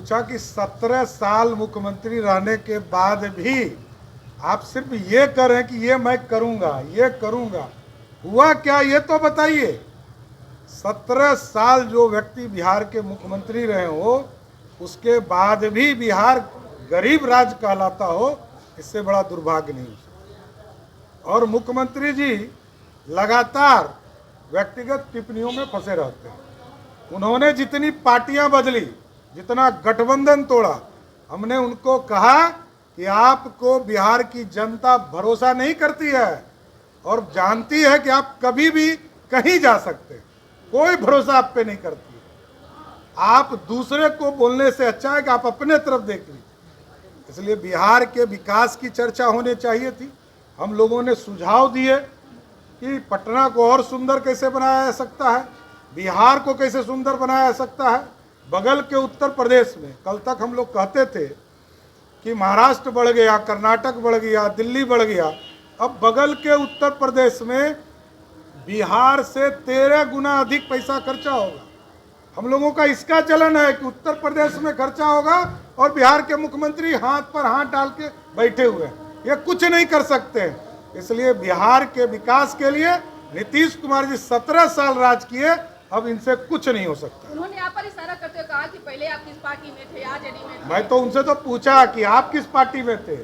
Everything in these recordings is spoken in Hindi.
पूछा कि 17 साल मुख्यमंत्री रहने के बाद भी आप सिर्फ ये कह रहे हैं कि ये मैं करूंगा, ये करूंगा, हुआ क्या ये तो बताइए। 17 साल जो व्यक्ति बिहार के मुख्यमंत्री रहे हो, उसके बाद भी बिहार गरीब राज्य कहलाता हो, इससे बड़ा दुर्भाग्य नहीं हो सकता। और मुख्यमंत्री जी लगातार व्यक्तिगत टिप्पणियों में फंसे रहते हैं। उन्होंने जितनी पार्टियां बदली, जितना गठबंधन तोड़ा, हमने उनको कहा कि आपको बिहार की जनता भरोसा नहीं करती है और जानती है कि आप कभी भी कहीं जा सकते हैं, कोई भरोसा आप पे नहीं करती है। आप दूसरे को बोलने से अच्छा है कि आप अपने तरफ देख लीजिए। इसलिए बिहार के विकास की चर्चा होनी चाहिए थी। हम लोगों ने सुझाव दिए कि पटना को और सुंदर कैसे बनाया जा सकता है, बिहार को कैसे सुंदर बनाया जा सकता है। बगल के उत्तर प्रदेश में कल तक हम लोग कहते थे कि महाराष्ट्र बढ़ गया, कर्नाटक बढ़ गया, दिल्ली बढ़ गया। अब बगल के उत्तर प्रदेश में बिहार से 13 गुना अधिक पैसा खर्चा होगा। हम लोगों का इसका चलन है कि उत्तर प्रदेश में खर्चा होगा और बिहार के मुख्यमंत्री हाथ पर हाथ डाल के बैठे हुए हैं, ये कुछ नहीं कर सकते हैं। इसलिए बिहार के विकास के लिए नीतीश कुमार जी 17 साल राज किए, अब इनसे कुछ नहीं हो सकता। उन्होंने यहाँ पर इशारा करते हुए कहा कि पहले आप किस पार्टी में थे, आज जेडीयू में थे। मैं तो उनसे तो पूछा कि आप किस पार्टी में थे।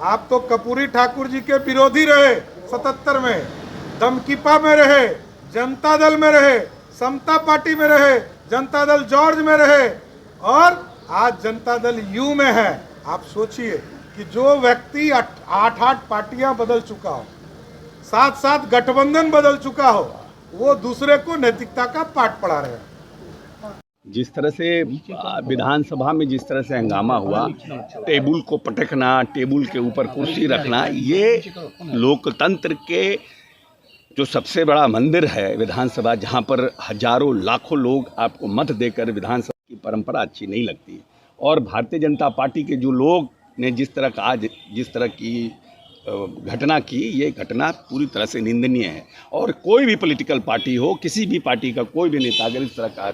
आप तो कर्पूरी ठाकुर जी के विरोधी रहे 77 में, दमकीपा में रहे, जनता दल में रहे, समता पार्टी में रहे, जनता दल जॉर्ज में रहे और आज जनता दल यू में है। आप सोचिए कि जो व्यक्ति 8 पार्टियां बदल चुका हो, 7 गठबंधन बदल चुका हो, वो दूसरे को नैतिकता का पाठ पढ़ा रहे हैं। जिस तरह से विधानसभा में जिस तरह से हंगामा हुआ, टेबल को पटकना, टेबल के ऊपर कुर्सी रखना, ये लोकतंत्र के जो सबसे बड़ा मंदिर है विधानसभा, जहाँ पर हजारों लाखों लोग आपको मत देकर विधानसभा की परंपरा अच्छी नहीं लगती। और भारतीय जनता पार्टी के जो लोग ने जिस तरह का आज जिस तरह की घटना की, ये घटना पूरी तरह से निंदनीय है। और कोई भी पॉलिटिकल पार्टी हो, किसी भी पार्टी का कोई भी नेता अगर इस तरह का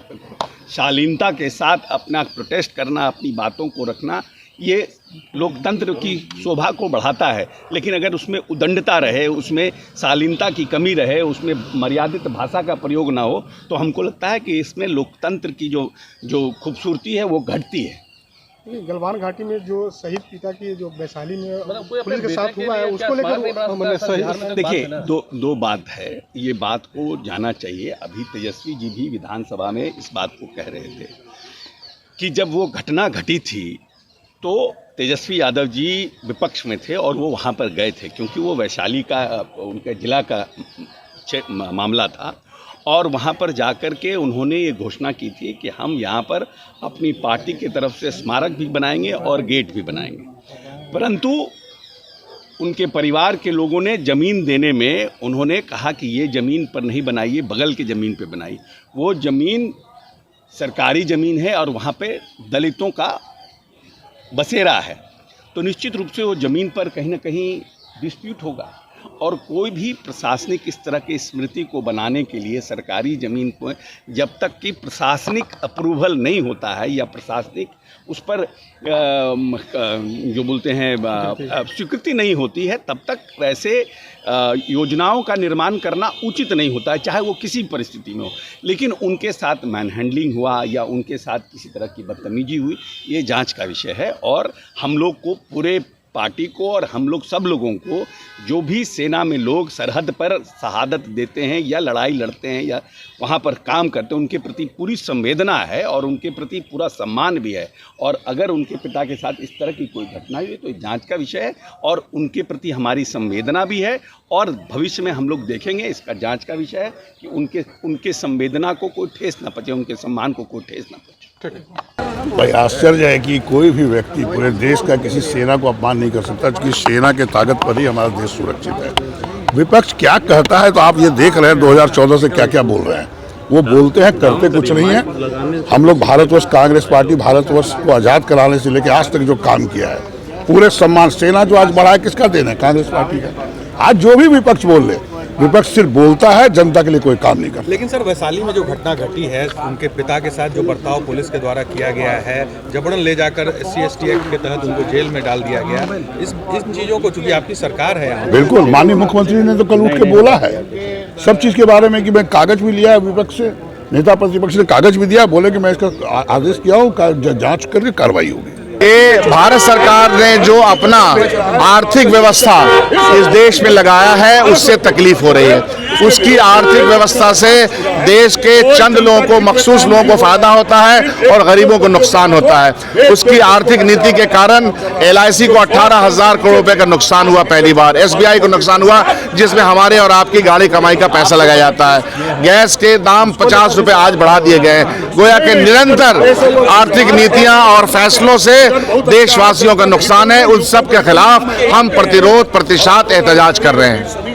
शालीनता के साथ अपना प्रोटेस्ट करना, अपनी बातों को रखना, ये लोकतंत्र की शोभा को बढ़ाता है। लेकिन अगर उसमें उदंडता रहे, उसमें शालीनता की कमी रहे, उसमें मर्यादित भाषा का प्रयोग ना हो, तो हमको लगता है कि इसमें लोकतंत्र की जो खूबसूरती है वो घटती है। गलवान घाटी में जो शहीद पिता की जो वैशाली में पुलिस के साथ हुआ है, उसको लेकर देखिए, दो बात है, ये बात को जाना चाहिए। अभी तेजस्वी जी भी विधानसभा में इस बात को कह रहे थे कि जब वो घटना घटी थी तो तेजस्वी यादव जी विपक्ष में थे और वो वहाँ पर गए थे, क्योंकि वो वैशाली का उनके जिला का मामला था। और वहाँ पर जाकर के उन्होंने ये घोषणा की थी कि हम यहाँ पर अपनी पार्टी की तरफ से स्मारक भी बनाएंगे और गेट भी बनाएंगे। परंतु उनके परिवार के लोगों ने ज़मीन देने में उन्होंने कहा कि ये ज़मीन पर नहीं बनाइए, बगल की ज़मीन पे बनाई। वो ज़मीन सरकारी ज़मीन है और वहाँ पे दलितों का बसेरा है, तो निश्चित रूप से वो ज़मीन पर कहीं ना कहीं डिस्प्यूट होगा। और कोई भी प्रशासनिक इस तरह की स्मृति को बनाने के लिए सरकारी ज़मीन को जब तक कि प्रशासनिक अप्रूवल नहीं होता है या प्रशासनिक उस पर जो बोलते हैं स्वीकृति नहीं होती है, तब तक वैसे योजनाओं का निर्माण करना उचित नहीं होता है, चाहे वो किसी परिस्थिति में हो। लेकिन उनके साथ मैनहैंडलिंग हुआ या उनके साथ किसी तरह की बदतमीजी हुई, ये जांच का विषय है। और हम लोग को, पूरे पार्टी को और हम लोग सब लोगों को, जो भी सेना में लोग सरहद पर शहादत देते हैं या लड़ाई लड़ते हैं या वहाँ पर काम करते हैं, उनके प्रति पूरी संवेदना है और उनके प्रति पूरा सम्मान भी है। और अगर उनके पिता के साथ इस तरह की कोई घटना हुई तो जांच का विषय है और उनके प्रति हमारी संवेदना भी है। और भविष्य में हम लोग देखेंगे, इसका जांच का विषय है कि उनके संवेदना को कोई ठेस न पहुंचे, उनके सम्मान को कोई ठेस न पहुंचे। भाई आश्चर्य है कि कोई भी व्यक्ति पूरे देश का किसी सेना को अपमान नहीं कर सकता, क्योंकि सेना के ताकत पर ही हमारा देश सुरक्षित है। विपक्ष क्या कहता है तो आप ये देख रहे हैं 2014 से क्या क्या बोल रहे हैं। वो बोलते हैं, करते कुछ नहीं है। हम लोग भारतवर्ष कांग्रेस पार्टी भारतवर्ष को आज़ाद कराने से लेकर आज तक जो काम किया है, पूरे सम्मान, सेना जो आज बढ़ा है किसका देना है? कांग्रेस पार्टी का। आज जो भी विपक्ष बोल रहे, विपक्ष सिर्फ बोलता है, जनता के लिए कोई काम नहीं करता। लेकिन सर वैशाली में जो घटना घटी है, उनके पिता के साथ जो बर्ताव पुलिस के द्वारा किया गया है, जबरन ले जाकर SC/ST एक्ट के तहत उनको जेल में डाल दिया गया, इन चीज़ों को चूंकि आपकी सरकार है यहाँ, बिल्कुल माननीय मुख्यमंत्री ने तो कल उठ के बोला है सब चीज़ के बारे में कि मैं कागज भी लिया है, विपक्ष से नेता प्रतिपक्ष ने कागज भी दिया, बोले कि मैं इसका आदेश किया हूँ, जांच करके कार्रवाई होगी। ये भारत सरकार ने जो अपना आर्थिक व्यवस्था इस देश में लगाया है उससे तकलीफ हो रही है। उसकी आर्थिक व्यवस्था से देश के चंद लोगों को, मखसूस लोगों को फायदा होता है और गरीबों को नुकसान होता है। उसकी आर्थिक नीति के कारण LIC को 18,000 करोड़ रुपए का नुकसान हुआ पहली बार, SBI को नुकसान हुआ जिसमें हमारे और आपकी गाड़ी कमाई का पैसा लगाया जाता है। गैस के दाम 50 रुपए आज बढ़ा दिए गए। गोया के निरंतर आर्थिक नीतियां और फैसलों से देशवासियों का नुकसान है। उन सब के खिलाफ हम प्रतिरोध, प्रतिशत, एहतजाज कर रहे हैं।